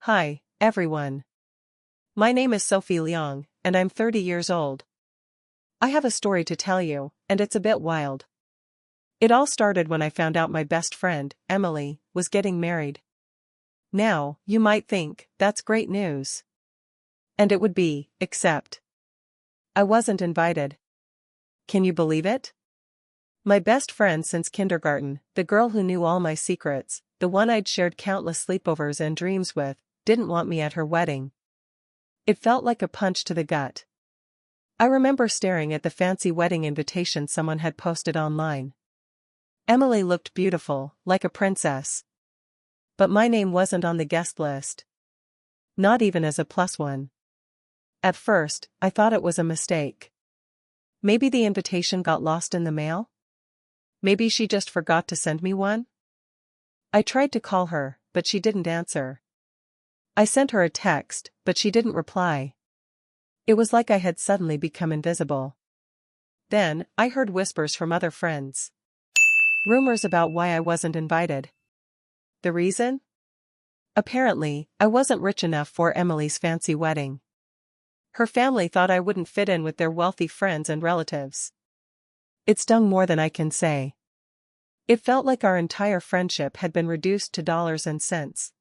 Hi, everyone. My name is Sophie and I'm 30 years old. I have a story to tell you, and it's a bit wild. It all started when I found out my best friend, Emily, was getting married. Now, you might think, that's great news. And it would be, except I wasn't invited. Can you believe it? My best friend since kindergarten, the girl who knew all my secrets, the one I'd shared countless sleepovers and dreams with, didn't want me at her wedding. It felt like a punch to the gut. I remember staring at the fancy wedding invitation someone had posted online. Emily looked beautiful, like a princess. But my name wasn't on the guest list. Not even as a plus one. At first, I thought it was a mistake. Maybe the invitation got lost in the mail? Maybe she just forgot to send me one? I tried to call her, but she didn't answer. I sent her a text, but she didn't reply. It was like I had suddenly become invisible. Then, I heard whispers from other friends. Rumors about why I wasn't invited. The reason? Apparently, I wasn't rich enough for Emily's fancy wedding. Her family thought I wouldn't fit in with their wealthy friends and relatives. It stung more than I can say. It felt like our entire friendship had been reduced to dollars and cents.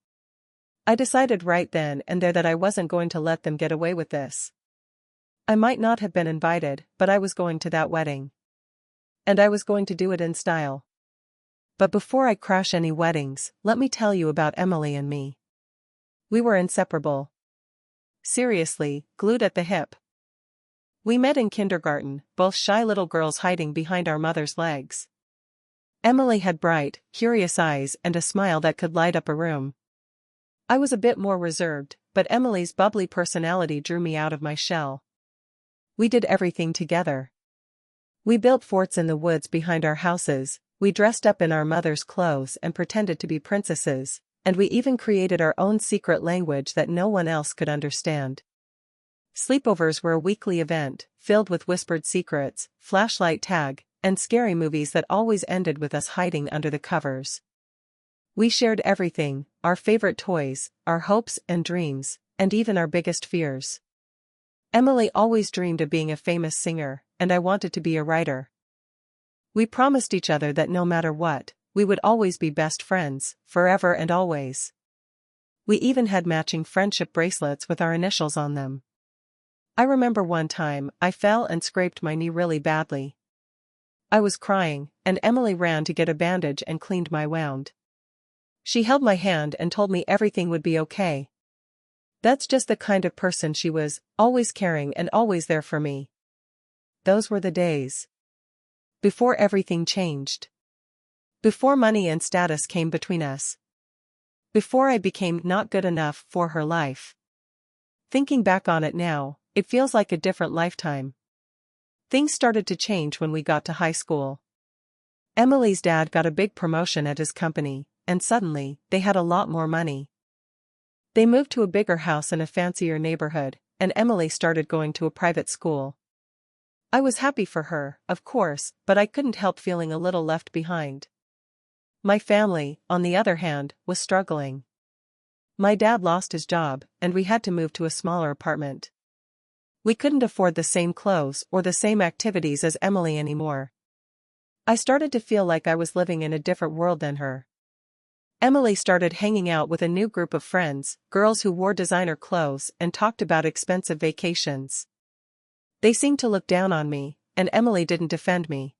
I decided right then and there that I wasn't going to let them get away with this. I might not have been invited, but I was going to that wedding. And I was going to do it in style. But before I crash any weddings, let me tell you about Emily and me. We were inseparable. Seriously, glued at the hip. We met in kindergarten, both shy little girls hiding behind our mother's legs. Emily had bright, curious eyes and a smile that could light up a room. I was a bit more reserved, but Emily's bubbly personality drew me out of my shell. We did everything together. We built forts in the woods behind our houses, we dressed up in our mother's clothes and pretended to be princesses, and we even created our own secret language that no one else could understand. Sleepovers were a weekly event, filled with whispered secrets, flashlight tag, and scary movies that always ended with us hiding under the covers. We shared everything, our favorite toys, our hopes and dreams, and even our biggest fears. Emily always dreamed of being a famous singer, and I wanted to be a writer. We promised each other that no matter what, we would always be best friends, forever and always. We even had matching friendship bracelets with our initials on them. I remember one time I fell and scraped my knee really badly. I was crying, and Emily ran to get a bandage and cleaned my wound. She held my hand and told me everything would be okay. That's just the kind of person she was, always caring and always there for me. Those were the days. Before everything changed. Before money and status came between us. Before I became not good enough for her life. Thinking back on it now, it feels like a different lifetime. Things started to change when we got to high school. Emily's dad got a big promotion at his company, and suddenly, they had a lot more money. They moved to a bigger house in a fancier neighborhood, and Emily started going to a private school. I was happy for her, of course, but I couldn't help feeling a little left behind. My family, on the other hand, was struggling. My dad lost his job, and we had to move to a smaller apartment. We couldn't afford the same clothes or the same activities as Emily anymore. I started to feel like I was living in a different world than her. Emily started hanging out with a new group of friends, girls who wore designer clothes and talked about expensive vacations. They seemed to look down on me, and Emily didn't defend me.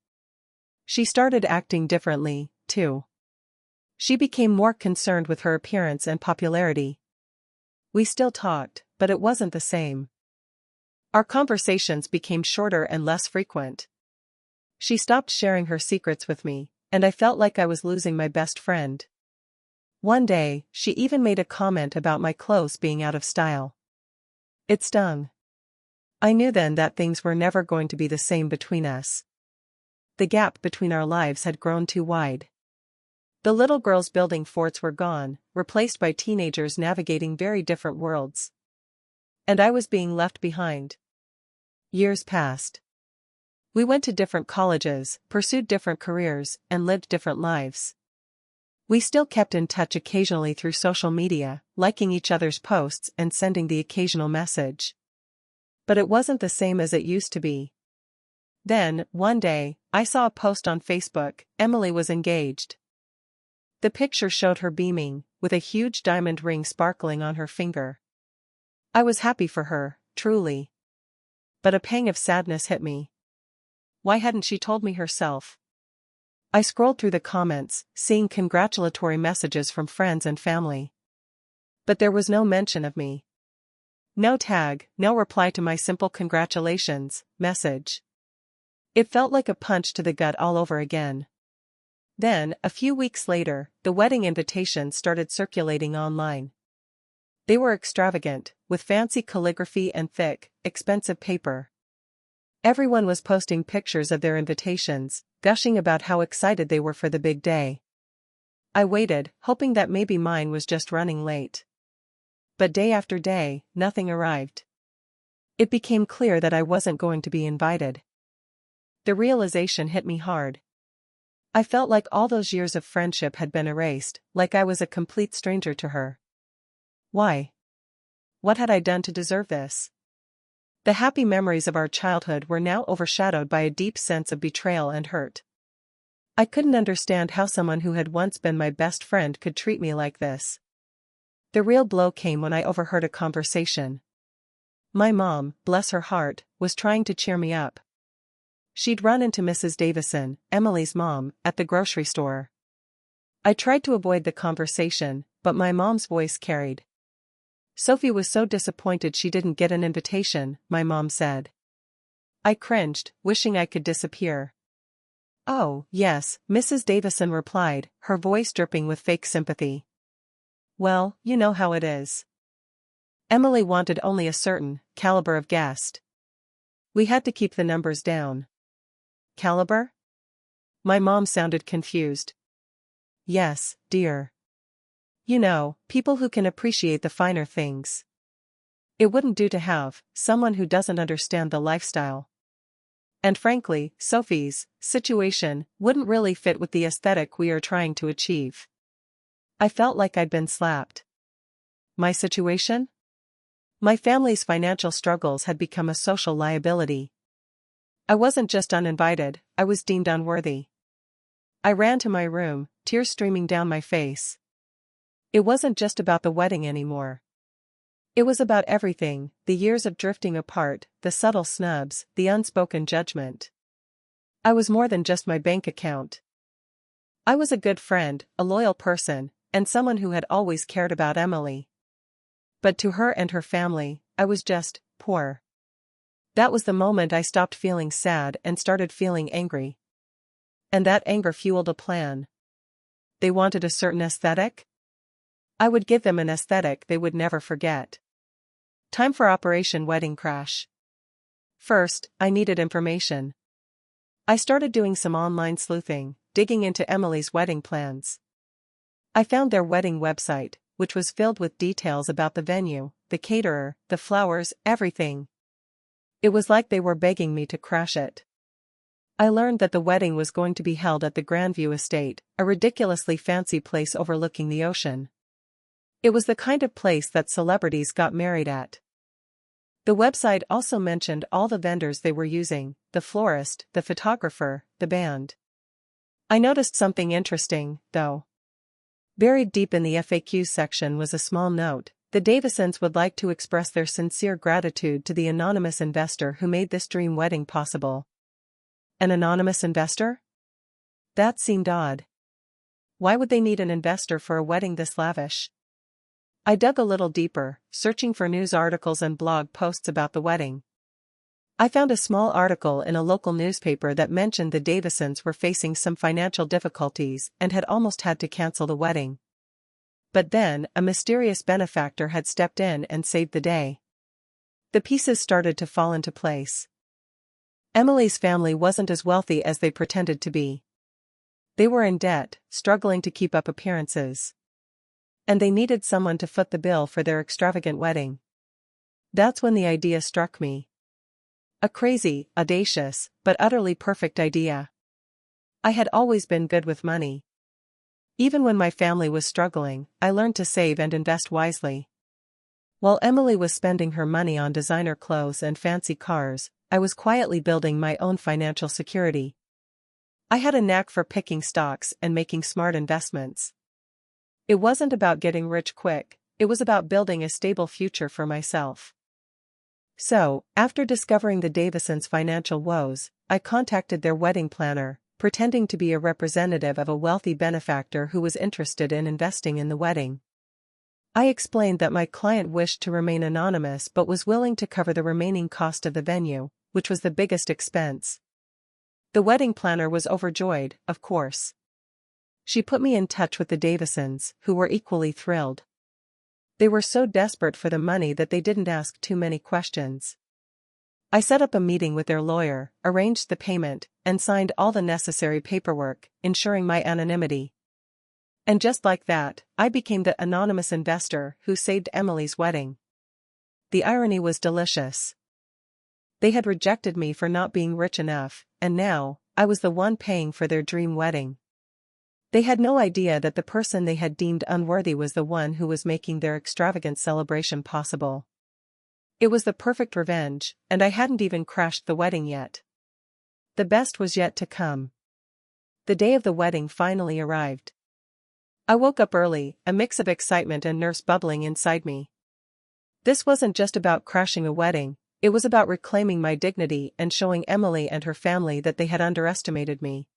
She started acting differently, too. She became more concerned with her appearance and popularity. We still talked, but it wasn't the same. Our conversations became shorter and less frequent. She stopped sharing her secrets with me, and I felt like I was losing my best friend. One day, she even made a comment about my clothes being out of style. It stung. I knew then that things were never going to be the same between us. The gap between our lives had grown too wide. The little girls building forts were gone, replaced by teenagers navigating very different worlds. And I was being left behind. Years passed. We went to different colleges, pursued different careers, and lived different lives. We still kept in touch occasionally through social media, liking each other's posts and sending the occasional message. But it wasn't the same as it used to be. Then, one day, I saw a post on Facebook. Emily was engaged. The picture showed her beaming, with a huge diamond ring sparkling on her finger. I was happy for her, truly. But a pang of sadness hit me. Why hadn't she told me herself? I scrolled through the comments, seeing congratulatory messages from friends and family. But there was no mention of me. No tag, no reply to my simple congratulations message. It felt like a punch to the gut all over again. Then, a few weeks later, the wedding invitations started circulating online. They were extravagant, with fancy calligraphy and thick, expensive paper. Everyone was posting pictures of their invitations, gushing about how excited they were for the big day. I waited, hoping that maybe mine was just running late. But day after day, nothing arrived. It became clear that I wasn't going to be invited. The realization hit me hard. I felt like all those years of friendship had been erased, like I was a complete stranger to her. Why? What had I done to deserve this? The happy memories of our childhood were now overshadowed by a deep sense of betrayal and hurt. I couldn't understand how someone who had once been my best friend could treat me like this. The real blow came when I overheard a conversation. My mom, bless her heart, was trying to cheer me up. She'd run into Mrs. Davison, Emily's mom, at the grocery store. I tried to avoid the conversation, but my mom's voice carried. Sophie was so disappointed she didn't get an invitation, my mom said. I cringed, wishing I could disappear. Oh, yes, Mrs. Davison replied, her voice dripping with fake sympathy. Well, you know how it is. Emily wanted only a certain caliber of guest. We had to keep the numbers down. Caliber? My mom sounded confused. Yes, dear. You know, people who can appreciate the finer things. It wouldn't do to have someone who doesn't understand the lifestyle. And frankly, Sophie's situation wouldn't really fit with the aesthetic we are trying to achieve. I felt like I'd been slapped. My situation? My family's financial struggles had become a social liability. I wasn't just uninvited, I was deemed unworthy. I ran to my room, tears streaming down my face. It wasn't just about the wedding anymore. It was about everything, the years of drifting apart, the subtle snubs, the unspoken judgment. I was more than just my bank account. I was a good friend, a loyal person, and someone who had always cared about Emily. But to her and her family, I was just poor. That was the moment I stopped feeling sad and started feeling angry. And that anger fueled a plan. They wanted a certain aesthetic? I would give them an aesthetic they would never forget. Time for Operation Wedding Crash. First, I needed information. I started doing some online sleuthing, digging into Emily's wedding plans. I found their wedding website, which was filled with details about the venue, the caterer, the flowers, everything. It was like they were begging me to crash it. I learned that the wedding was going to be held at the Grandview Estate, a ridiculously fancy place overlooking the ocean. It was the kind of place that celebrities got married at. The website also mentioned all the vendors they were using, the florist, the photographer, the band. I noticed something interesting, though. Buried deep in the FAQ section was a small note. The Davisons would like to express their sincere gratitude to the anonymous investor who made this dream wedding possible. An anonymous investor? That seemed odd. Why would they need an investor for a wedding this lavish? I dug a little deeper, searching for news articles and blog posts about the wedding. I found a small article in a local newspaper that mentioned the Davisons were facing some financial difficulties and had almost had to cancel the wedding. But then, a mysterious benefactor had stepped in and saved the day. The pieces started to fall into place. Emily's family wasn't as wealthy as they pretended to be. They were in debt, struggling to keep up appearances. And they needed someone to foot the bill for their extravagant wedding. That's when the idea struck me. A crazy, audacious, but utterly perfect idea. I had always been good with money. Even when my family was struggling, I learned to save and invest wisely. While Emily was spending her money on designer clothes and fancy cars, I was quietly building my own financial security. I had a knack for picking stocks and making smart investments. It wasn't about getting rich quick, it was about building a stable future for myself. So, after discovering the Davisons' financial woes, I contacted their wedding planner, pretending to be a representative of a wealthy benefactor who was interested in investing in the wedding. I explained that my client wished to remain anonymous but was willing to cover the remaining cost of the venue, which was the biggest expense. The wedding planner was overjoyed, of course. She put me in touch with the Davisons, who were equally thrilled. They were so desperate for the money that they didn't ask too many questions. I set up a meeting with their lawyer, arranged the payment, and signed all the necessary paperwork, ensuring my anonymity. And just like that, I became the anonymous investor who saved Emily's wedding. The irony was delicious. They had rejected me for not being rich enough, and now, I was the one paying for their dream wedding. They had no idea that the person they had deemed unworthy was the one who was making their extravagant celebration possible. It was the perfect revenge, and I hadn't even crashed the wedding yet. The best was yet to come. The day of the wedding finally arrived. I woke up early, a mix of excitement and nerves bubbling inside me. This wasn't just about crashing a wedding, it was about reclaiming my dignity and showing Emily and her family that they had underestimated me.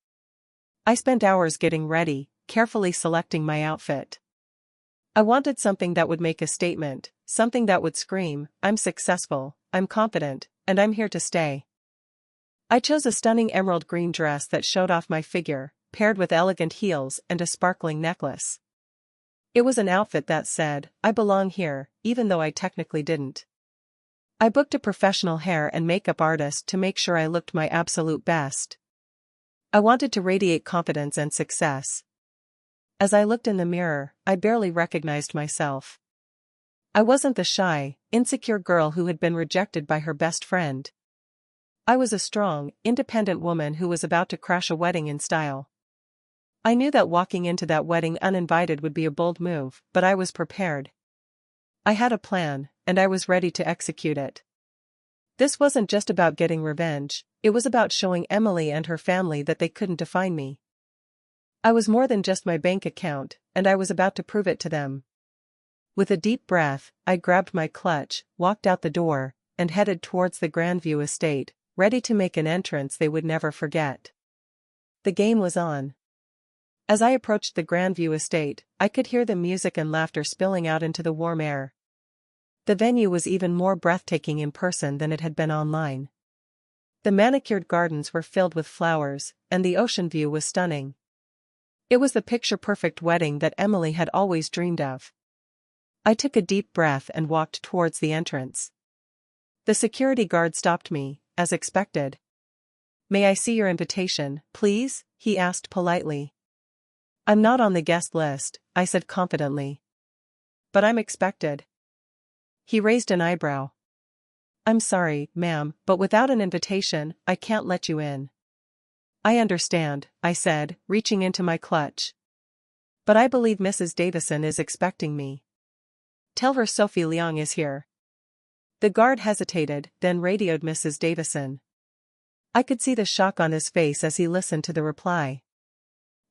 I spent hours getting ready, carefully selecting my outfit. I wanted something that would make a statement, something that would scream, "I'm successful, I'm confident, and I'm here to stay." I chose a stunning emerald green dress that showed off my figure, paired with elegant heels and a sparkling necklace. It was an outfit that said, "I belong here," even though I technically didn't. I booked a professional hair and makeup artist to make sure I looked my absolute best. I wanted to radiate confidence and success. As I looked in the mirror, I barely recognized myself. I wasn't the shy, insecure girl who had been rejected by her best friend. I was a strong, independent woman who was about to crash a wedding in style. I knew that walking into that wedding uninvited would be a bold move, but I was prepared. I had a plan, and I was ready to execute it. This wasn't just about getting revenge, it was about showing Emily and her family that they couldn't define me. I was more than just my bank account, and I was about to prove it to them. With a deep breath, I grabbed my clutch, walked out the door, and headed towards the Grandview estate, ready to make an entrance they would never forget. The game was on. As I approached the Grandview estate, I could hear the music and laughter spilling out into the warm air. The venue was even more breathtaking in person than it had been online. The manicured gardens were filled with flowers, and the ocean view was stunning. It was the picture-perfect wedding that Emily had always dreamed of. I took a deep breath and walked towards the entrance. The security guard stopped me, as expected. "May I see your invitation, please?" he asked politely. "I'm not on the guest list," I said confidently. "But I'm expected." He raised an eyebrow. "I'm sorry, ma'am, but without an invitation, I can't let you in." "I understand," I said, reaching into my clutch. "But I believe Mrs. Davison is expecting me. Tell her Sophie Leong is here." The guard hesitated, then radioed Mrs. Davison. I could see the shock on his face as he listened to the reply.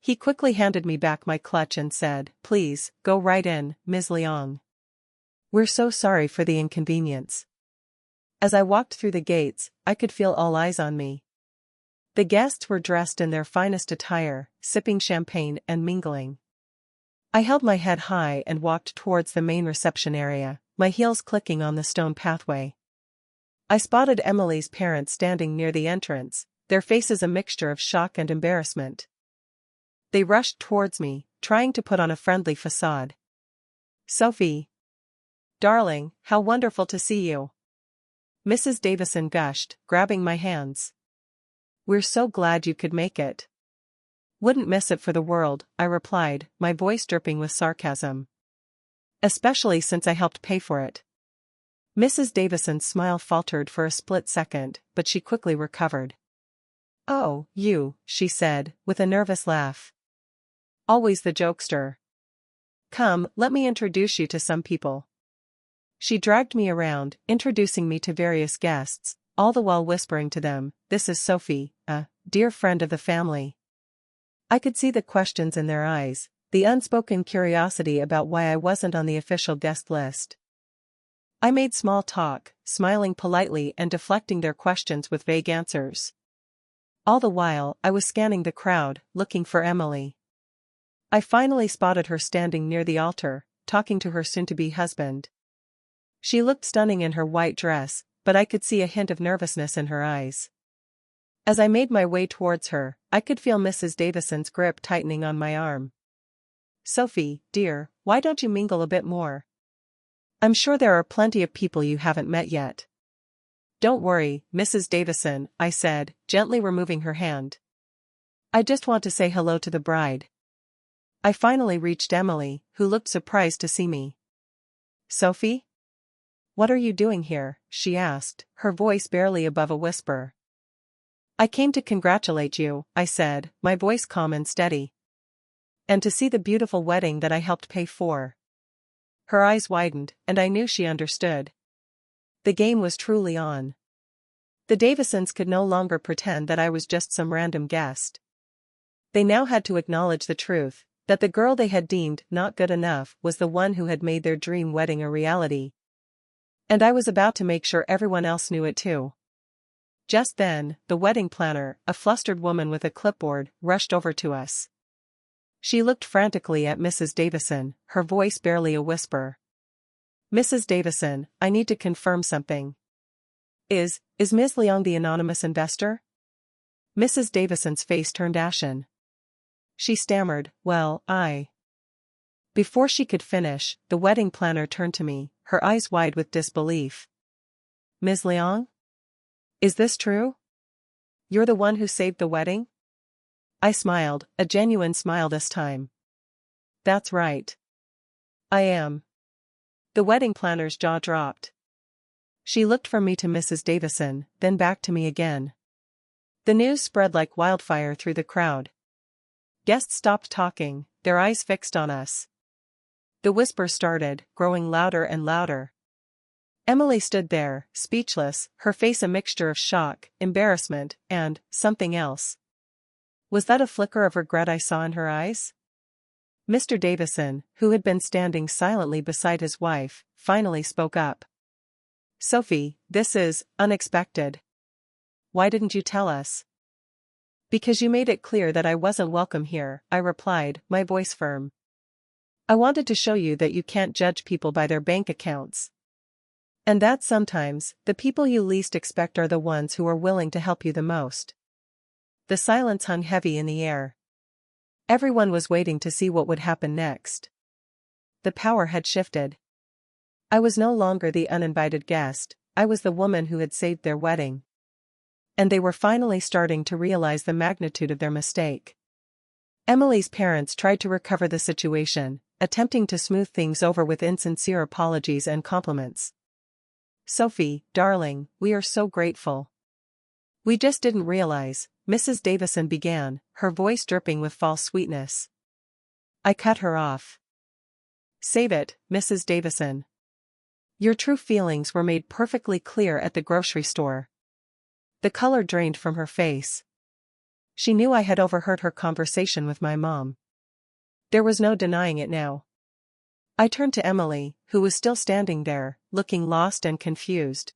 He quickly handed me back my clutch and said, "Please, go right in, Ms. Leong. We're so sorry for the inconvenience." As I walked through the gates, I could feel all eyes on me. The guests were dressed in their finest attire, sipping champagne and mingling. I held my head high and walked towards the main reception area, my heels clicking on the stone pathway. I spotted Emily's parents standing near the entrance, their faces a mixture of shock and embarrassment. They rushed towards me, trying to put on a friendly facade. "Sophie. Darling, how wonderful to see you." Mrs. Davison gushed, grabbing my hands. "We're so glad you could make it." "Wouldn't miss it for the world," I replied, my voice dripping with sarcasm. "Especially since I helped pay for it." Mrs. Davison's smile faltered for a split second, but she quickly recovered. "Oh, you," she said, with a nervous laugh. Always the jokester. Come, let me introduce you to some people. She dragged me around, introducing me to various guests, all the while whispering to them, "This is Sophie, a dear friend of the family." I could see the questions in their eyes, the unspoken curiosity about why I wasn't on the official guest list. I made small talk, smiling politely and deflecting their questions with vague answers. All the while, I was scanning the crowd, looking for Emily. I finally spotted her standing near the altar, talking to her soon-to-be husband. She looked stunning in her white dress, but I could see a hint of nervousness in her eyes. As I made my way towards her, I could feel Mrs. Davison's grip tightening on my arm. "Sophie, dear, why don't you mingle a bit more? I'm sure there are plenty of people you haven't met yet." "Don't worry, Mrs. Davison," I said, gently removing her hand. "I just want to say hello to the bride." I finally reached Emily, who looked surprised to see me. "Sophie? What are you doing here?" she asked, her voice barely above a whisper. "I came to congratulate you," I said, my voice calm and steady. "And to see the beautiful wedding that I helped pay for." Her eyes widened, and I knew she understood. The game was truly on. The Davisons could no longer pretend that I was just some random guest. They now had to acknowledge the truth, that the girl they had deemed not good enough was the one who had made their dream wedding a reality. And I was about to make sure everyone else knew it too. Just then, the wedding planner, a flustered woman with a clipboard, rushed over to us. She looked frantically at Mrs. Davison, her voice barely a whisper. "Mrs. Davison, I need to confirm something. Is Ms. Leong the anonymous investor?" Mrs. Davison's face turned ashen. She stammered, "Well, Before she could finish, the wedding planner turned to me, her eyes wide with disbelief. "Ms. Leong? Is this true? You're the one who saved the wedding?" I smiled, a genuine smile this time. "That's right. I am." The wedding planner's jaw dropped. She looked from me to Mrs. Davison, then back to me again. The news spread like wildfire through the crowd. Guests stopped talking, their eyes fixed on us. The whispers started, growing louder and louder. Emily stood there, speechless, her face a mixture of shock, embarrassment, and something else. Was that a flicker of regret I saw in her eyes? Mr. Davison, who had been standing silently beside his wife, finally spoke up. "Sophie, this is unexpected. Why didn't you tell us?" "Because you made it clear that I wasn't welcome here," I replied, my voice firm. "I wanted to show you that you can't judge people by their bank accounts. And that sometimes, the people you least expect are the ones who are willing to help you the most." The silence hung heavy in the air. Everyone was waiting to see what would happen next. The power had shifted. I was no longer the uninvited guest, I was the woman who had saved their wedding. And they were finally starting to realize the magnitude of their mistake. Emily's parents tried to recover the situation, attempting to smooth things over with insincere apologies and compliments. "Sophie, darling, we are so grateful. We just didn't realize," Mrs. Davison began, her voice dripping with false sweetness. I cut her off. "Save it, Mrs. Davison. Your true feelings were made perfectly clear at the grocery store." The color drained from her face. She knew I had overheard her conversation with my mom. There was no denying it now. I turned to Emily, who was still standing there, looking lost and confused.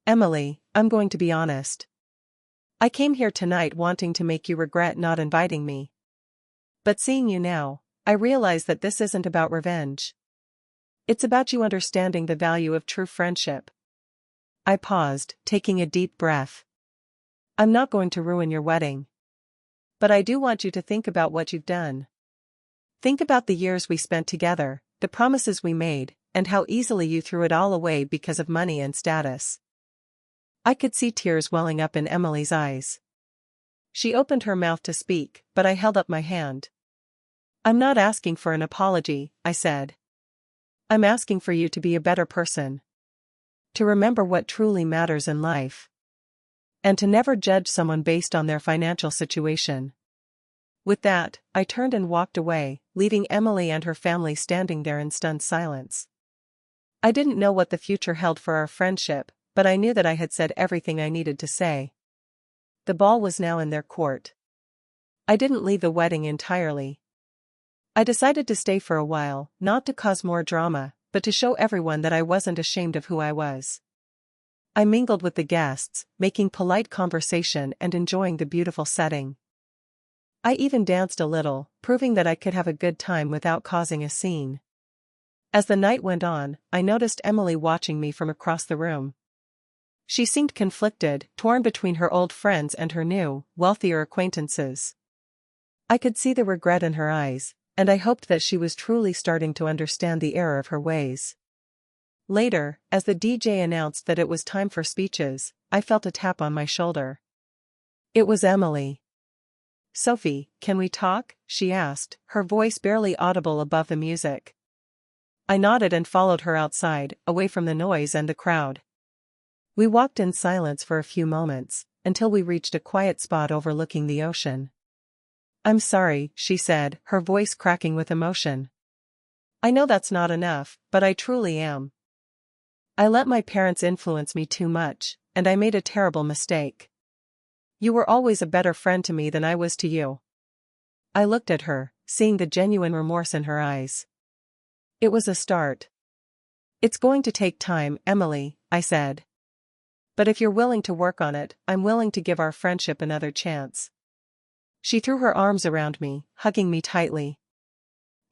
"Emily, I'm going to be honest. I came here tonight wanting to make you regret not inviting me. But seeing you now, I realize that this isn't about revenge. It's about you understanding the value of true friendship." I paused, taking a deep breath. "I'm not going to ruin your wedding. But I do want you to think about what you've done. Think about the years we spent together, the promises we made, and how easily you threw it all away because of money and status." I could see tears welling up in Emily's eyes. She opened her mouth to speak, but I held up my hand. "I'm not asking for an apology," I said. "I'm asking for you to be a better person. To remember what truly matters in life. And to never judge someone based on their financial situation. With that, I turned and walked away, leaving Emily and her family standing there in stunned silence. I didn't know what the future held for our friendship, but I knew that I had said everything I needed to say. The ball was now in their court. I didn't leave the wedding entirely. I decided to stay for a while, not to cause more drama, but to show everyone that I wasn't ashamed of who I was. I mingled with the guests, making polite conversation and enjoying the beautiful setting. I even danced a little, proving that I could have a good time without causing a scene. As the night went on, I noticed Emily watching me from across the room. She seemed conflicted, torn between her old friends and her new, wealthier acquaintances. I could see the regret in her eyes, and I hoped that she was truly starting to understand the error of her ways. Later, as the DJ announced that it was time for speeches, I felt a tap on my shoulder. It was Emily. "Sophie, can we talk?" she asked, her voice barely audible above the music. I nodded and followed her outside, away from the noise and the crowd. We walked in silence for a few moments, until we reached a quiet spot overlooking the ocean. "I'm sorry," she said, her voice cracking with emotion. "I know that's not enough, but I truly am. I let my parents influence me too much, and I made a terrible mistake. You were always a better friend to me than I was to you." I looked at her, seeing the genuine remorse in her eyes. It was a start. "It's going to take time, Emily," I said. "But if you're willing to work on it, I'm willing to give our friendship another chance." She threw her arms around me, hugging me tightly.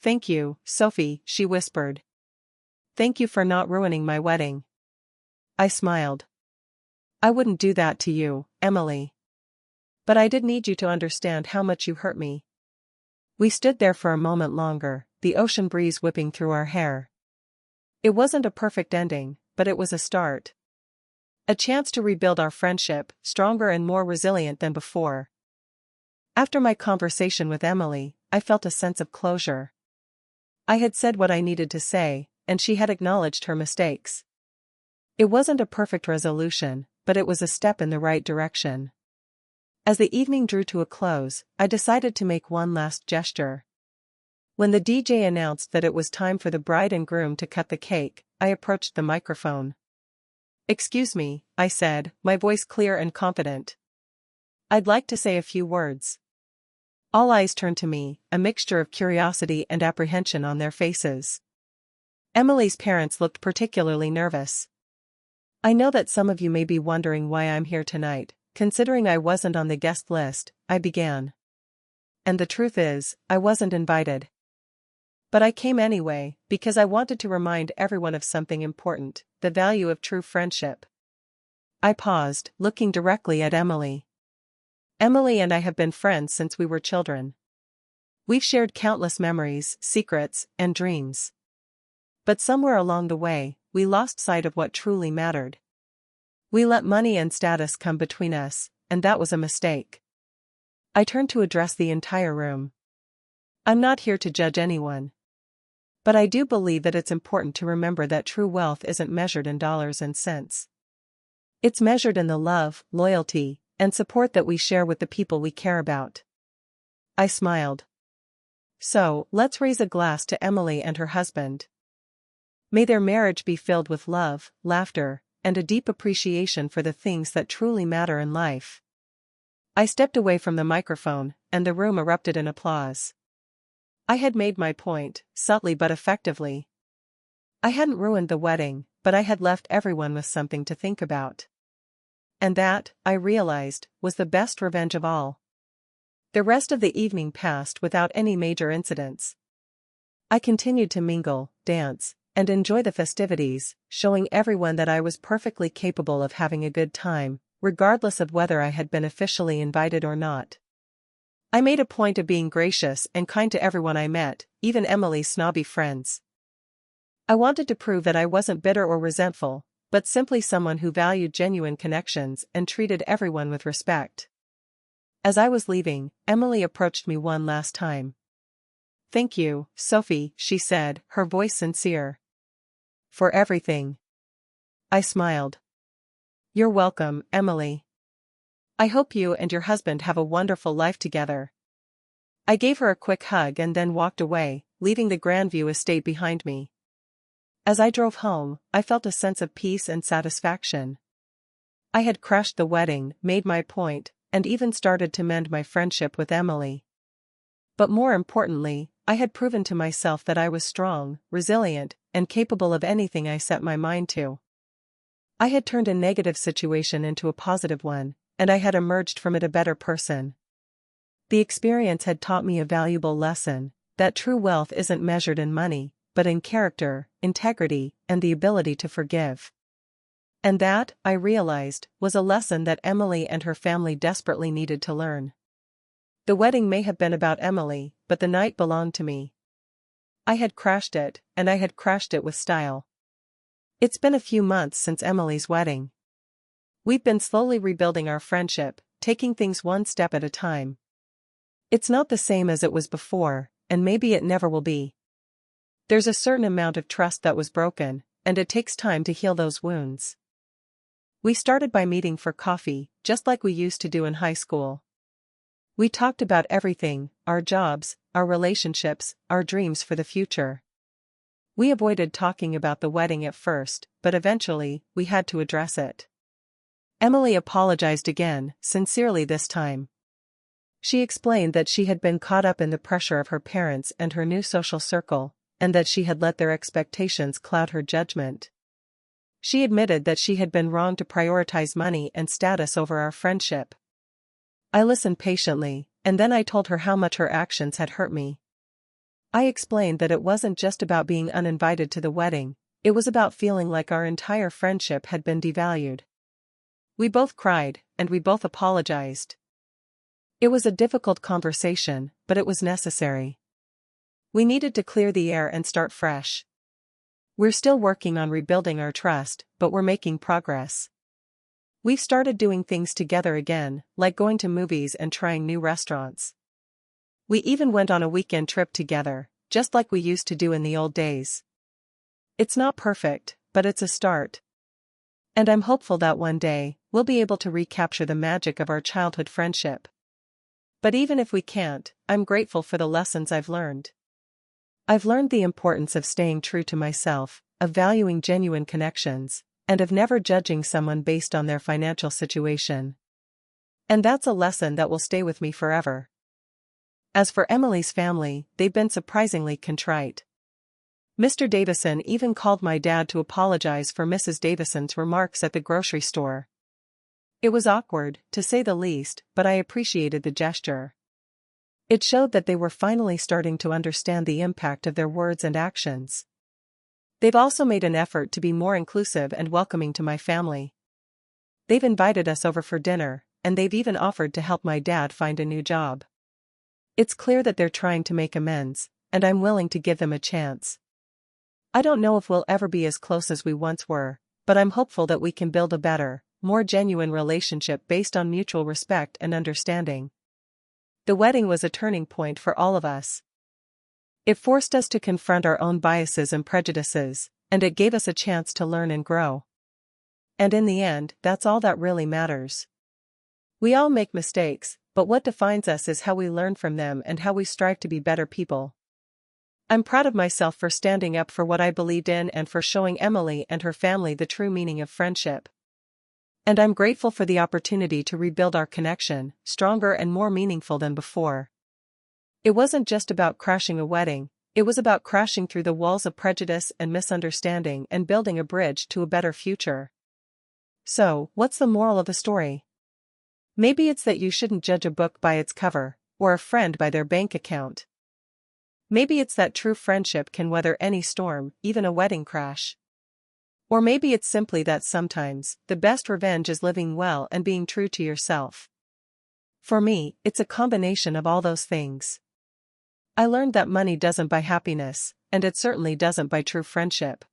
"Thank you, Sophie," she whispered. "Thank you for not ruining my wedding." I smiled. "I wouldn't do that to you, Emily. But I did need you to understand how much you hurt me." We stood there for a moment longer, the ocean breeze whipping through our hair. It wasn't a perfect ending, but it was a start. A chance to rebuild our friendship, stronger and more resilient than before. After my conversation with Emily, I felt a sense of closure. I had said what I needed to say, and she had acknowledged her mistakes. It wasn't a perfect resolution, but it was a step in the right direction. As the evening drew to a close, I decided to make one last gesture. When the DJ announced that it was time for the bride and groom to cut the cake, I approached the microphone. "Excuse me," I said, my voice clear and confident. "I'd like to say a few words." All eyes turned to me, a mixture of curiosity and apprehension on their faces. Emily's parents looked particularly nervous. "I know that some of you may be wondering why I'm here tonight, considering I wasn't on the guest list," I began. "And the truth is, I wasn't invited. But I came anyway, because I wanted to remind everyone of something important, the value of true friendship." I paused, looking directly at Emily. "Emily and I have been friends since we were children. We've shared countless memories, secrets, and dreams. But somewhere along the way, we lost sight of what truly mattered. We let money and status come between us, and that was a mistake." I turned to address the entire room. "I'm not here to judge anyone. But I do believe that it's important to remember that true wealth isn't measured in dollars and cents. It's measured in the love, loyalty, and support that we share with the people we care about." I smiled. "So, let's raise a glass to Emily and her husband. May their marriage be filled with love, laughter, and a deep appreciation for the things that truly matter in life." I stepped away from the microphone, and the room erupted in applause. I had made my point, subtly but effectively. I hadn't ruined the wedding, but I had left everyone with something to think about. And that, I realized, was the best revenge of all. The rest of the evening passed without any major incidents. I continued to mingle, dance, and enjoy the festivities, showing everyone that I was perfectly capable of having a good time, regardless of whether I had been officially invited or not. I made a point of being gracious and kind to everyone I met, even Emily's snobby friends. I wanted to prove that I wasn't bitter or resentful, but simply someone who valued genuine connections and treated everyone with respect. As I was leaving, Emily approached me one last time. "Thank you, Sophie," she said, her voice sincere. "For everything." I smiled. "You're welcome, Emily. I hope you and your husband have a wonderful life together." I gave her a quick hug and then walked away, leaving the Grandview estate behind me. As I drove home, I felt a sense of peace and satisfaction. I had crashed the wedding, made my point, and even started to mend my friendship with Emily. But more importantly, I had proven to myself that I was strong, resilient, and capable of anything I set my mind to. I had turned a negative situation into a positive one, and I had emerged from it a better person. The experience had taught me a valuable lesson, that true wealth isn't measured in money, but in character, integrity, and the ability to forgive. And that, I realized, was a lesson that Emily and her family desperately needed to learn. The wedding may have been about Emily, but the night belonged to me. I had crashed it, and I had crashed it with style. It's been a few months since Emily's wedding. We've been slowly rebuilding our friendship, taking things one step at a time. It's not the same as it was before, and maybe it never will be. There's a certain amount of trust that was broken, and it takes time to heal those wounds. We started by meeting for coffee, just like we used to do in high school. We talked about everything, our jobs, our relationships, our dreams for the future. We avoided talking about the wedding at first, but eventually, we had to address it. Emily apologized again, sincerely this time. She explained that she had been caught up in the pressure of her parents and her new social circle, and that she had let their expectations cloud her judgment. She admitted that she had been wrong to prioritize money and status over our friendship. I listened patiently, and then I told her how much her actions had hurt me. I explained that it wasn't just about being uninvited to the wedding, it was about feeling like our entire friendship had been devalued. We both cried, and we both apologized. It was a difficult conversation, but it was necessary. We needed to clear the air and start fresh. We're still working on rebuilding our trust, but we're making progress. We've started doing things together again, like going to movies and trying new restaurants. We even went on a weekend trip together, just like we used to do in the old days. It's not perfect, but it's a start. And I'm hopeful that one day, we'll be able to recapture the magic of our childhood friendship. But even if we can't, I'm grateful for the lessons I've learned. I've learned the importance of staying true to myself, of valuing genuine connections, and of never judging someone based on their financial situation. And that's a lesson that will stay with me forever. As for Emily's family, they've been surprisingly contrite. Mr. Davison even called my dad to apologize for Mrs. Davison's remarks at the grocery store. It was awkward, to say the least, but I appreciated the gesture. It showed that they were finally starting to understand the impact of their words and actions. They've also made an effort to be more inclusive and welcoming to my family. They've invited us over for dinner, and they've even offered to help my dad find a new job. It's clear that they're trying to make amends, and I'm willing to give them a chance. I don't know if we'll ever be as close as we once were, but I'm hopeful that we can build a better, more genuine relationship based on mutual respect and understanding. The wedding was a turning point for all of us. It forced us to confront our own biases and prejudices, and it gave us a chance to learn and grow. And in the end, that's all that really matters. We all make mistakes, but what defines us is how we learn from them and how we strive to be better people. I'm proud of myself for standing up for what I believed in and for showing Emily and her family the true meaning of friendship. And I'm grateful for the opportunity to rebuild our connection, stronger and more meaningful than before. It wasn't just about crashing a wedding, it was about crashing through the walls of prejudice and misunderstanding and building a bridge to a better future. So, what's the moral of the story? Maybe it's that you shouldn't judge a book by its cover, or a friend by their bank account. Maybe it's that true friendship can weather any storm, even a wedding crash. Or maybe it's simply that sometimes, the best revenge is living well and being true to yourself. For me, it's a combination of all those things. I learned that money doesn't buy happiness, and it certainly doesn't buy true friendship.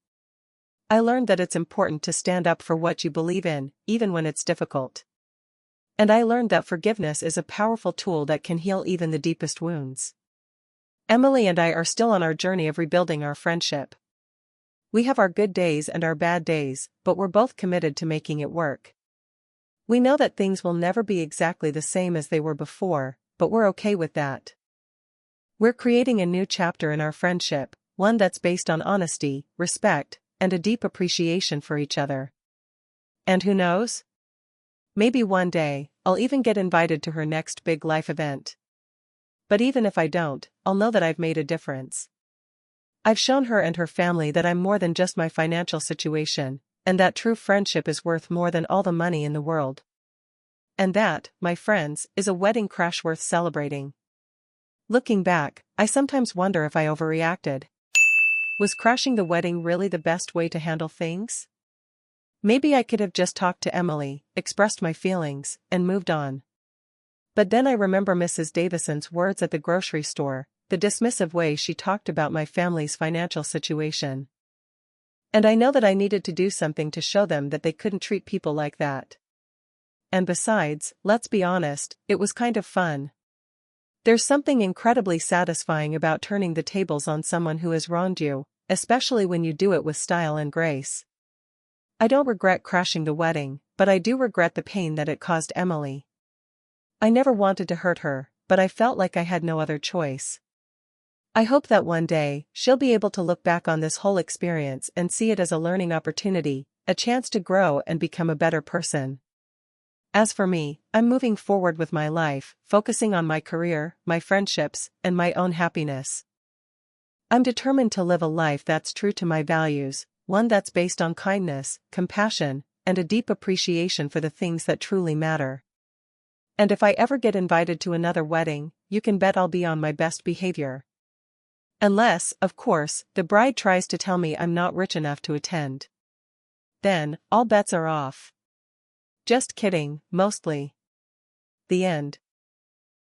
I learned that it's important to stand up for what you believe in, even when it's difficult. And I learned that forgiveness is a powerful tool that can heal even the deepest wounds. Emily and I are still on our journey of rebuilding our friendship. We have our good days and our bad days, but we're both committed to making it work. We know that things will never be exactly the same as they were before, but we're okay with that. We're creating a new chapter in our friendship, one that's based on honesty, respect, and a deep appreciation for each other. And who knows? Maybe one day, I'll even get invited to her next big life event. But even if I don't, I'll know that I've made a difference. I've shown her and her family that I'm more than just my financial situation, and that true friendship is worth more than all the money in the world. And that, my friends, is a wedding crash worth celebrating. Looking back, I sometimes wonder if I overreacted. Was crashing the wedding really the best way to handle things? Maybe I could have just talked to Emily, expressed my feelings, and moved on. But then I remember Mrs. Davison's words at the grocery store, the dismissive way she talked about my family's financial situation. And I know that I needed to do something to show them that they couldn't treat people like that. And besides, let's be honest, it was kind of fun. There's something incredibly satisfying about turning the tables on someone who has wronged you, especially when you do it with style and grace. I don't regret crashing the wedding, but I do regret the pain that it caused Emily. I never wanted to hurt her, but I felt like I had no other choice. I hope that one day, she'll be able to look back on this whole experience and see it as a learning opportunity, a chance to grow and become a better person. As for me, I'm moving forward with my life, focusing on my career, my friendships, and my own happiness. I'm determined to live a life that's true to my values, one that's based on kindness, compassion, and a deep appreciation for the things that truly matter. And if I ever get invited to another wedding, you can bet I'll be on my best behavior. Unless, of course, the bride tries to tell me I'm not rich enough to attend. Then, all bets are off. Just kidding, mostly. The end.